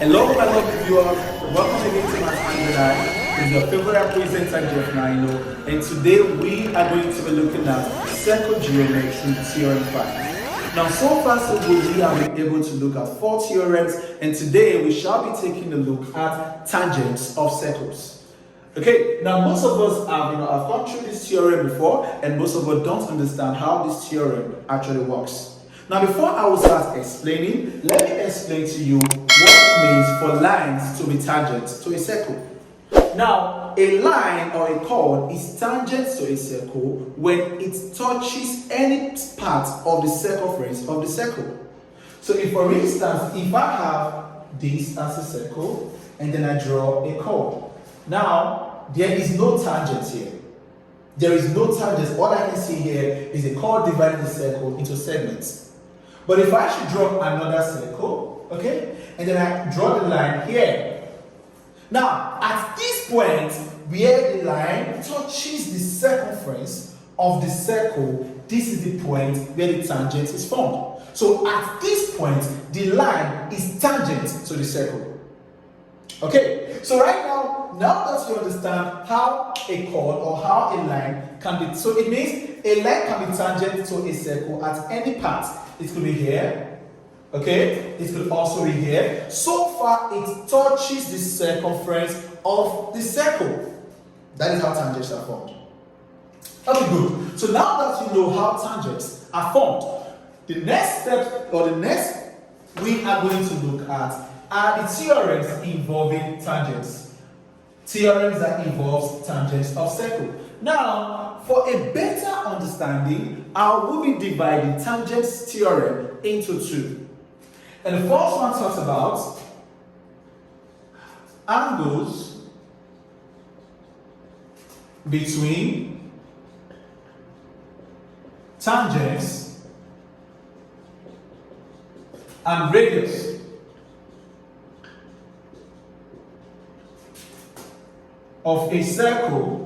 Hello, my lovely viewers. Welcome again to my channel. It's your favorite presenter, Jeff Nino, and today we are going to be looking at circle geometry, Theorem 5. Now, so far so good, we have been able to look at 4 theorems, and today we shall be taking a look at tangents of circles. Okay, now most of us have gone through this theorem before, and most of us don't understand how this theorem actually works. Now, before I will start explaining, let me explain to you what it means for lines to be tangent to a circle. Now, a line or a chord is tangent to a circle when it touches any part of the circumference of the circle. So, if for instance, if I have this as a circle and then I draw a chord, now there is no tangent here. There is no tangent. All I can see here is a chord dividing the circle into segments. But if I should draw another circle, okay, and then I draw the line here. Now, at this point, where the line touches the circumference of the circle, this is the point where the tangent is formed. So at this point, the line is tangent to the circle. Okay, so right now that you understand how a chord or how a line can be, so it means a line can be tangent to a circle at any part. It could be here, okay? It could also be here. So far, it touches the circumference of the circle. That is how tangents are formed. Okay, good. So now that you know how tangents are formed, the next step, or the next we are going to look at are the theorems involving tangents. Theorems that involve tangents of circle. Now, for a better understanding, I will be dividing tangents theorem into two. And the first one talks about angles between tangents and radius of a circle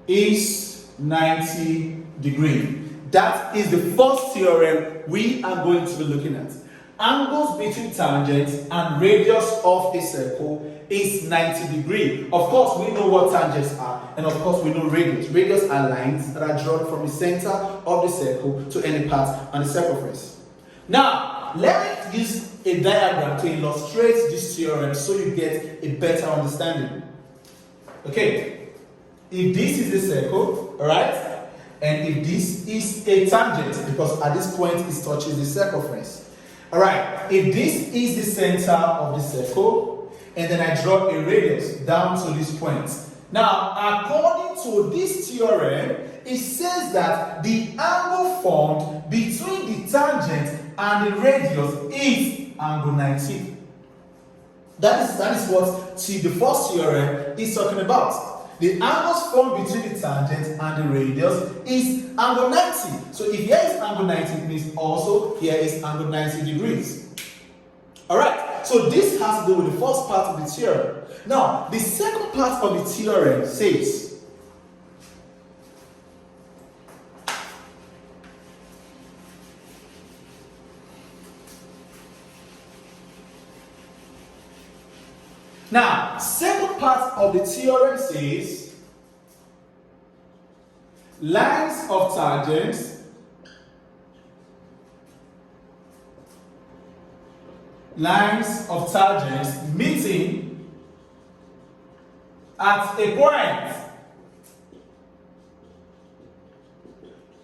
is 90 degrees. That is the first theorem we are going to be looking at. Angles between tangents and radius of a circle is 90 degrees. Of course, we know what tangents are, and of course, we know radius. Radius are lines that are drawn from the center of the circle to any part on the circumference. Now, let me use a diagram to illustrate this theorem so you get a better understanding. Okay. If this is a circle, alright, and if this is a tangent, because at this point it touches the circumference. Alright, if this is the center of the circle, and then I draw a radius down to this point. Now, according to this theorem, it says that the angle formed between the tangent and the radius is angle 90. That is what the first theorem is talking about. The angles formed between the tangent and the radius is angle 90. So if here is angle 90, it means also here is angle 90 degrees. Alright, so this has to do with the first part of the theorem. Now, the second part of the theorem says, now, second part of the theorem says lines of tangents meeting at a point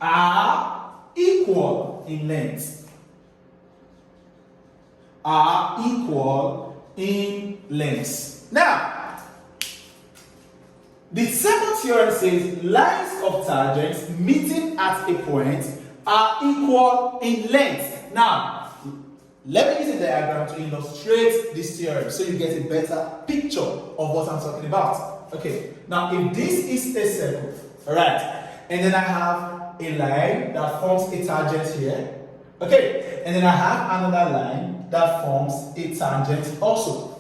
are equal in length. Now, the second theorem says lines of tangents meeting at a point are equal in length. Now, let me use a diagram to illustrate this theorem so you get a better picture of what I'm talking about. Okay, now if this is a circle, alright, and then I have a line that forms a tangent here, okay, and then I have another line that forms a tangent also.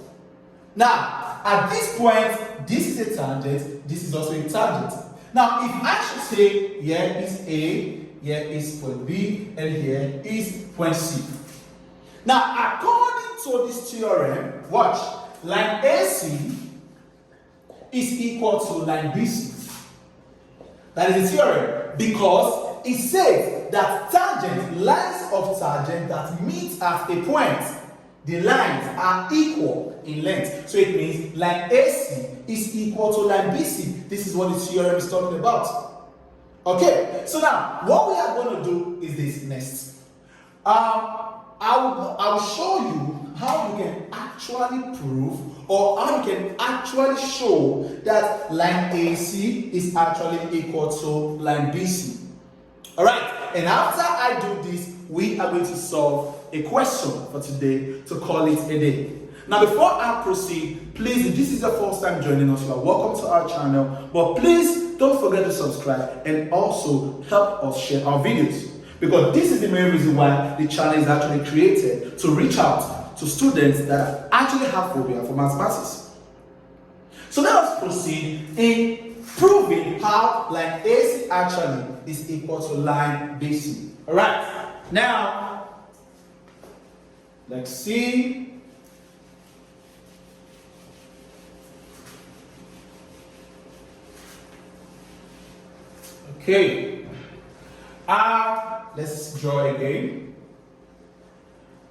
Now, at this point, this is a tangent, this is also a tangent. Now, if I should say here is A, here is point B, and here is point C. Now, according to this theorem, watch, line AC is equal to line BC. That is the theorem, because it says that lines of tangent that meet at a point, the lines are equal in length. So it means line AC is equal to line BC. This is what the theorem is talking about. Okay, so now what we are going to do is this next. I'll show you how you can actually prove, or how you can actually show that line AC is actually equal to line BC. Alright, and after I do this, we are going to solve a question for today to call it a day. Now, before I proceed, please, if this is your first time joining us, you are welcome to our channel. But please don't forget to subscribe and also help us share our videos, because this is the main reason why the channel is actually created, to reach out to students that actually have phobia for mathematics. So let us proceed in proving how line AC actually is equal to line BC. Alright, now let's see. Okay, let's draw again.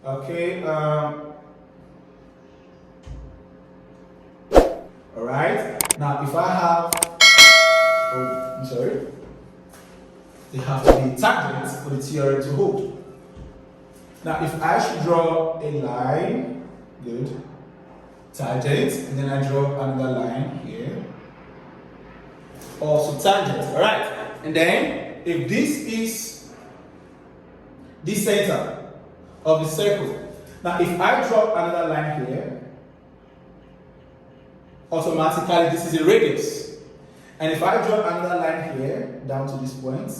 Okay, alright, now if I have, I'm sorry, they have to be tangents for the theorem to hold. Now if I should draw a line, good, tangent, and then I draw another line here, also tangent, alright. And then, if this is the center of the circle, now if I draw another line here, automatically this is a radius. And if I draw another line here, down to this point,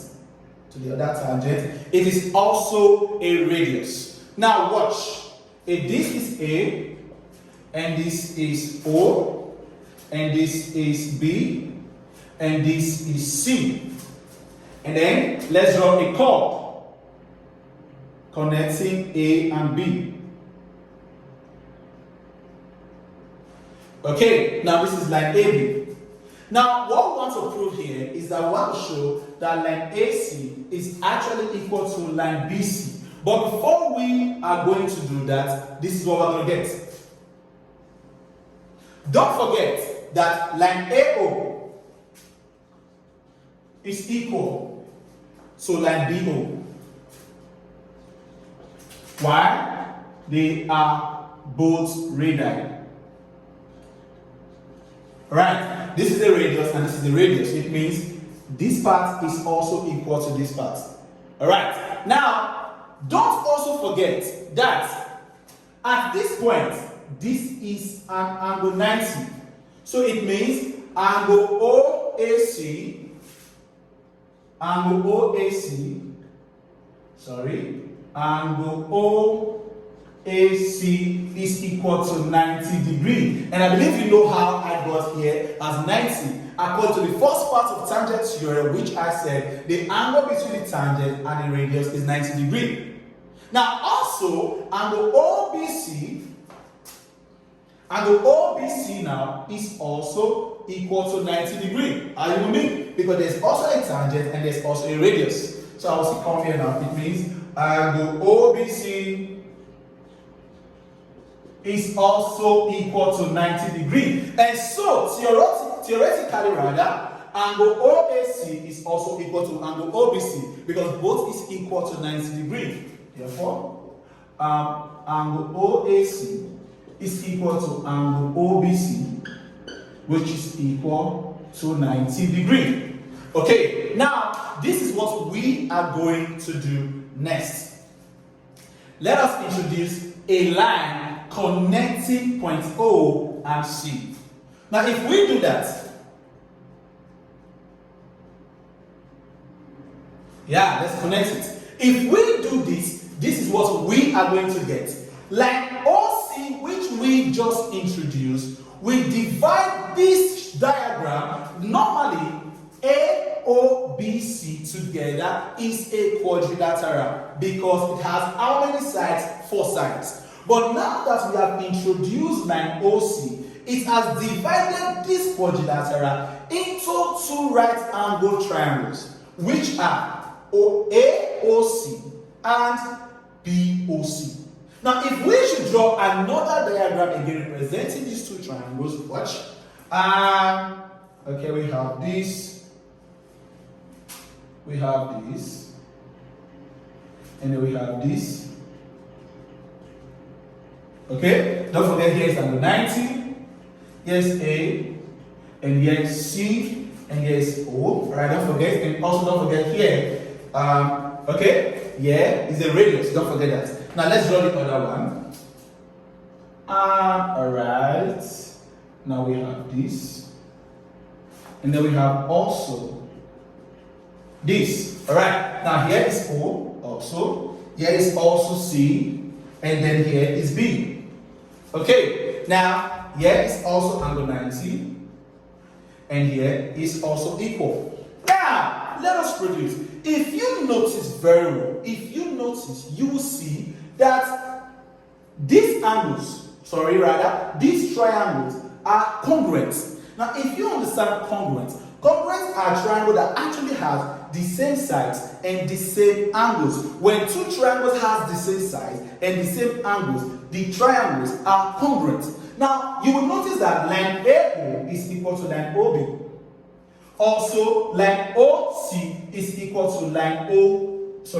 to the other tangent, it is also a radius. Now watch, if this is A, and this is O, and this is B, and this is C. And then let's draw a chord connecting A and B. Okay, now this is line AB. Now what we want to prove here is that we want to show that line AC is actually equal to line BC. But before we are going to do that, this is what we're going to get. Don't forget that line AO is equal to line BO. Why? They are both radii. Right? This is the radius and this is the radius. It means this part is also equal to this part. Alright? Now, don't also forget that at this point, this is an angle 90. So it means angle OAC, angle OAC is equal to 90 degrees. And I believe you know how I got here as 90. According to the first part of tangent theorem, which I said the angle between the tangent and the radius is 90 degrees. Now also, angle OBC now is also equal to 90 degrees. Are you with me? Because there's also a tangent and there's also a radius. So I will come here now. It means angle OBC is also equal to 90 degrees. And so theoretically rather, angle OAC is also equal to angle OBC, because both is equal to 90 degrees. Therefore, angle OAC is equal to angle OBC, which is equal to 90 degrees. Okay, now this is what we are going to do next. Let us introduce a line connecting point O and C. Now if we do that, let's connect it. If we do this, this is what we are going to get. Line OC, which we just introduced, we divide this diagram. Normally, AOBC together is a quadrilateral because it has how many sides? 4 both sides. But now that we have introduced line OC, it has divided this quadrilateral into two right-angled triangles, which are AOC and BOC. Now, if we should draw another diagram again representing these two triangles, watch. Okay, we have this, and then we have this. Okay, don't forget here is angle 90, here's A, and here's C, and here's O. Alright, don't forget, and also don't forget here. Okay, here is the radius, don't forget that. Now let's draw the other one. Alright, now we have this, and then we have also this. Alright, now here is O also, here is also C, and then here is B. Okay, now here is also angle 90, and here is also equal. Now, let us produce. If you notice very well, you will see that these angles, these triangles are congruent. Now, if you understand congruent are triangles that actually have the same sides and the same angles. When two triangles have the same sides and the same angles, the triangles are congruent. Now, you will notice that line AO is equal to line OB. Also, line OC is equal to line line OC is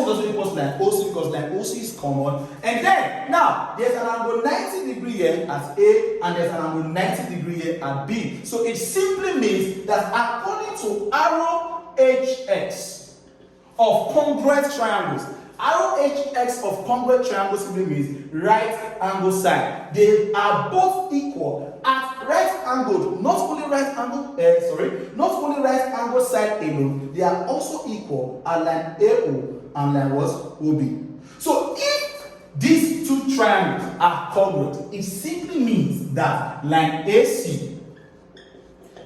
also equal to line OC because line OC is common. And then, now, there's an angle 90 degree here at A and there's an angle 90 degree here at B. So it simply means that according to arrow HX of congruent triangles, arrow HX of congruent triangles simply means right angle side. They are both equal at right angle, not only right angle side alone, they are also equal at line AO and line OB. So if these two triangles are congruent, it simply means that line AC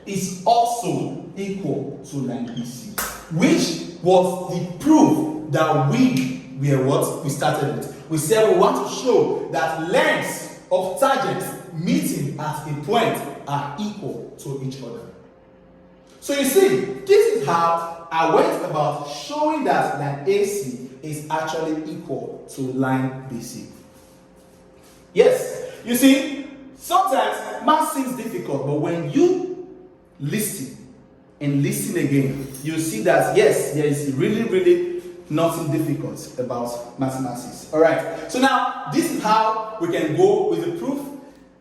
is also equal to line BC, which was the proof that we started with. We said we want to show that lengths of tangents meeting at a point are equal to each other. So you see, this is how I went about showing that line AC is actually equal to line BC. Yes, you see, sometimes math seems difficult, but when you listen and listen again, you see that yes, there is really nothing difficult about mathematics. Alright, so now this is how we can go with the proof.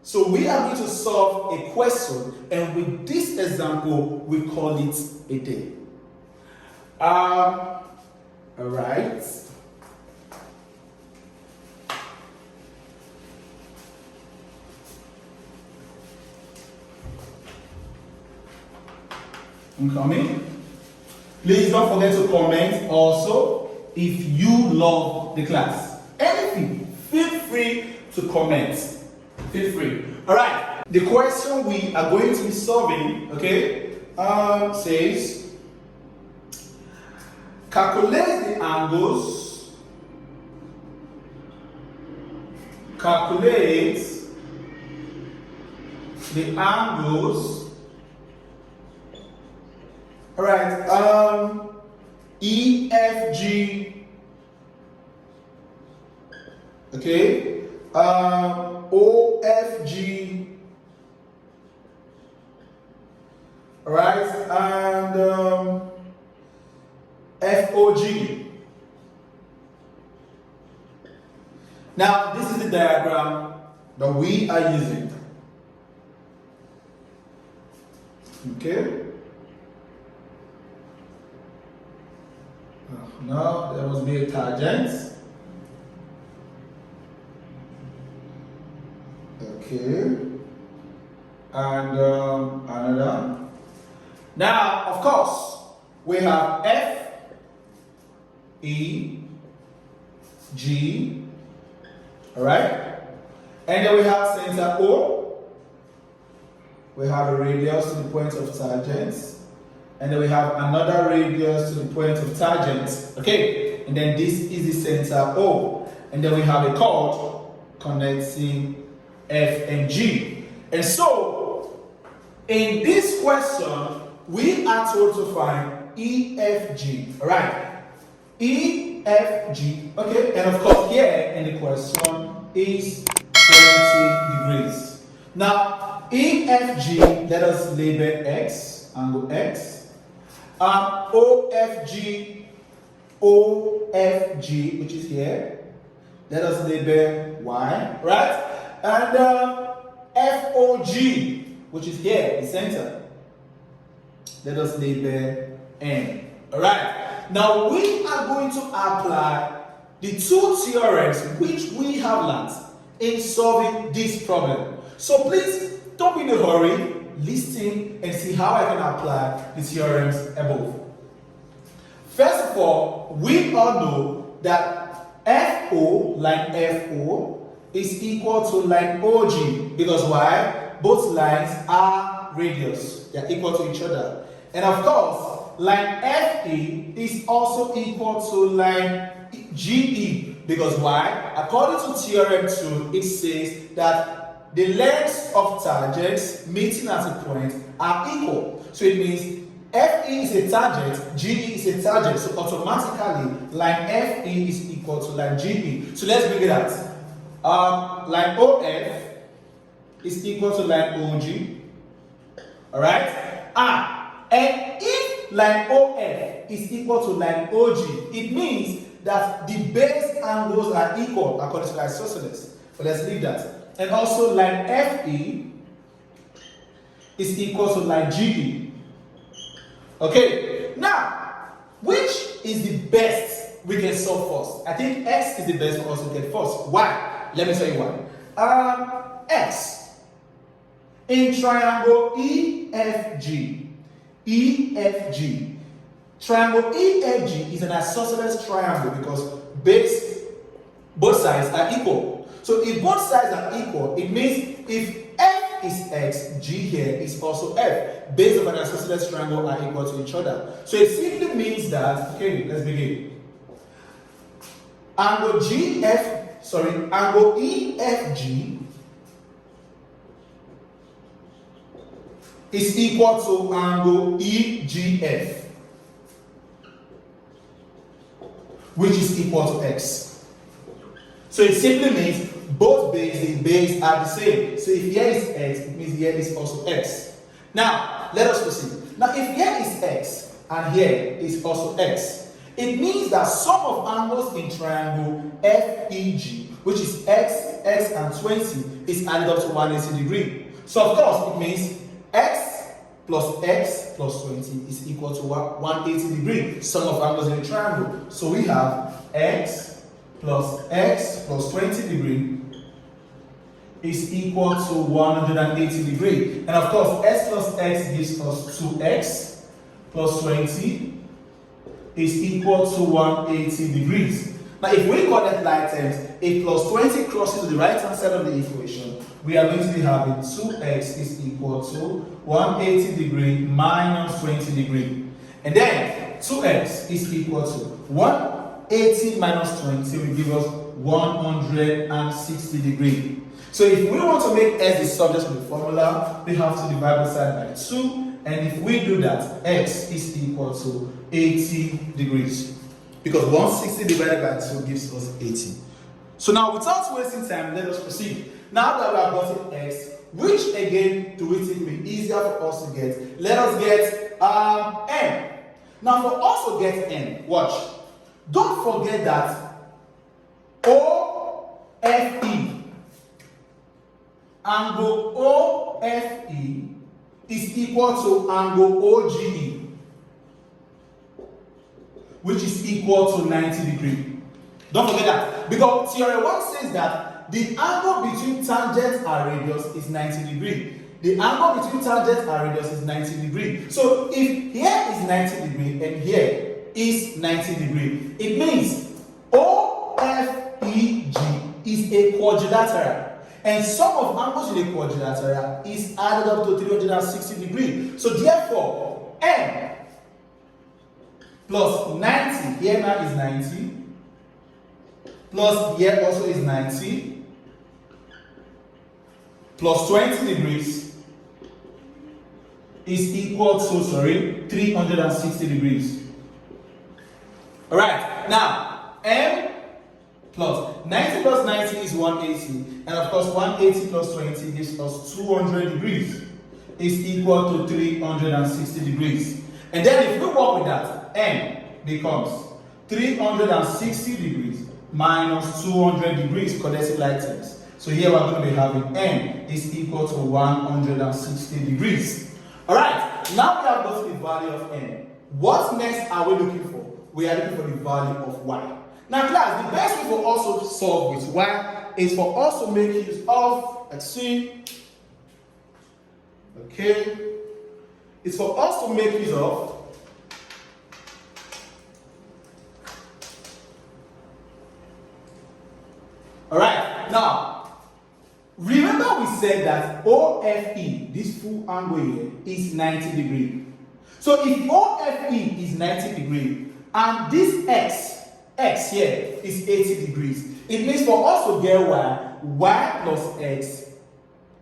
So we are going to solve a question, and with this example, we call it a day. Alright. I'm coming. Please don't forget to comment also if you love the class. Anything, feel free to comment. Feel free. Alright. The question we are going to be solving, okay, says calculate the angles. Calculate the angles. Alright, EFG, okay, OFG, alright, and FOG. Now, this is the diagram that we are using. Okay. Now there must be a tangent. Okay. And another. Now, of course, we have F, E, G. Alright? And then we have center O. We have a radius to the point of tangent. And then we have another radius to the point of tangent. Okay? And then this is the center O. and then we have a chord connecting F and G. And so, in this question, we are told to find E, F, G. Alright? E, F, G. Okay, and of course, here in the question is 20 degrees. Now, E, F, G, let us label X, angle X. O, F, G, which is here. Let us label Y, right? And F, O, G, which is here, the center. Let us label N. Alright? Now, we are going to apply the two theorems which we have learned in solving this problem. So please, don't be in a hurry. Listen and see how I can apply the theorems above. First of all, we all know that FO, line FO, is equal to line OG. Because why? Both lines are radius. They are equal to each other. And of course, line FE is also equal to line GE. Because why? According to Theorem 2, it says that the lengths of tangents meeting at a point are equal. So it means FE is a tangent, GE is a tangent. So automatically, line FE is equal to line GE. So let's bring it out. Line OF is equal to line OG. Alright? And if line OF is equal to line OG, it means that the base angles are equal according to isosceles. So let's leave that. And also line FE is equal to line GE. Okay, now, which is the best we can solve first? I think X is the best for us to get first. Why? Let me tell you why. X in triangle EFG. Triangle EFG is an isosceles triangle because both sides are equal. So if both sides are equal, it means if F is X, G here is also F. Base of an isosceles triangle are equal to each other. So it simply means that, okay, let's begin. Angle EFG is equal to angle EGF, which is equal to X. So it simply means both base are the same. So if here is X, it means here is also X. Now, let us proceed. Now, if here is X and here is also X, it means that sum of angles in triangle FEG, which is X, X, and 20, is added up to 180 degrees. So, of course, it means X plus 20 is equal to 180 degrees. Sum of angles in a triangle. So, we have X plus 20 degrees is equal to 180 degrees. And of course, x plus x gives us 2x plus 20 is equal to 180 degrees. Now, if we connect like terms, if plus 20 crosses to the right hand side of the equation, we are going to be having 2x is equal to 180 degrees minus 20 degrees. And then 2x is equal to 180 minus 20 will give us 160 degrees. So if we want to make x the subject of the formula, we have to divide both sides by 2. And if we do that, x is equal to 80 degrees. Because 160 divided by 2 gives us 80. So now, without wasting time, let us proceed. Now that we have gotten x, which again do we think will be easier for us to get? Let us get n. Now for us to get n, watch. Don't forget that OFE, angle OFE is equal to angle OGE, which is equal to 90 degrees. Don't forget that. Because Theorem 1 says that the angle between tangent and radius is 90 degrees. The angle between tangent and radius is 90 degrees. So if here is 90 degrees and here is 90 degrees, it means OFEG is a quadrilateral. And sum of angles in a quadrilateral is added up to 360 degrees. So therefore, n plus 90, here now is 90, plus here also is 90, plus 20 degrees is equal to, 360 degrees. Alright, now, m plus 90 plus 90 is 180, and of course 180 plus 20 gives us 200 degrees is equal to 360 degrees. And then if we work with that, m becomes 360 degrees minus 200 degrees, connected like terms. So here we're going to be having m is equal to 160 degrees. Alright, now we have got the value of m. What next are we looking for? We are looking for the value of y. Now class, the best way for us to solve with y is for us to make use of, let's see, okay, it's for us to make use of alright, now remember we said that OFE, this full angle here, is 90 degrees. So if OFE is 90 degrees and this x here is 80 degrees, it means for us to get y plus x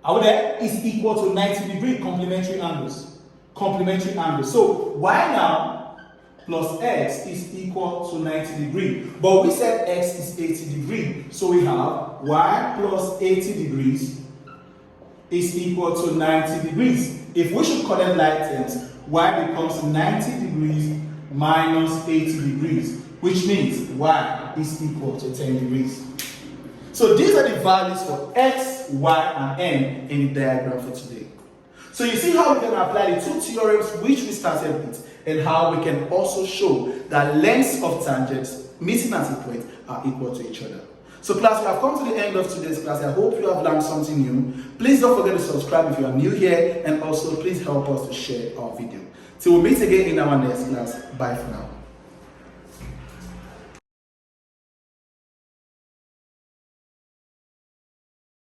out there is equal to 90 degrees, complementary angles. Complementary angles. So y now plus x is equal to 90 degrees. But we said x is 80 degrees. So we have y plus 80 degrees is equal to 90 degrees. If we should connect like terms, y becomes 90 degrees minus 80 degrees, which means y is equal to 10 degrees. So these are the values for x, y, and n in the diagram for today. So you see how we can apply the two theorems which we started with, and how we can also show that lengths of tangents meeting at a point are equal to each other. So class, we have come to the end of today's class. I hope you have learned something new. Please don't forget to subscribe if you are new here, and also please help us to share our video. Till we meet again in our next class. Bye for now.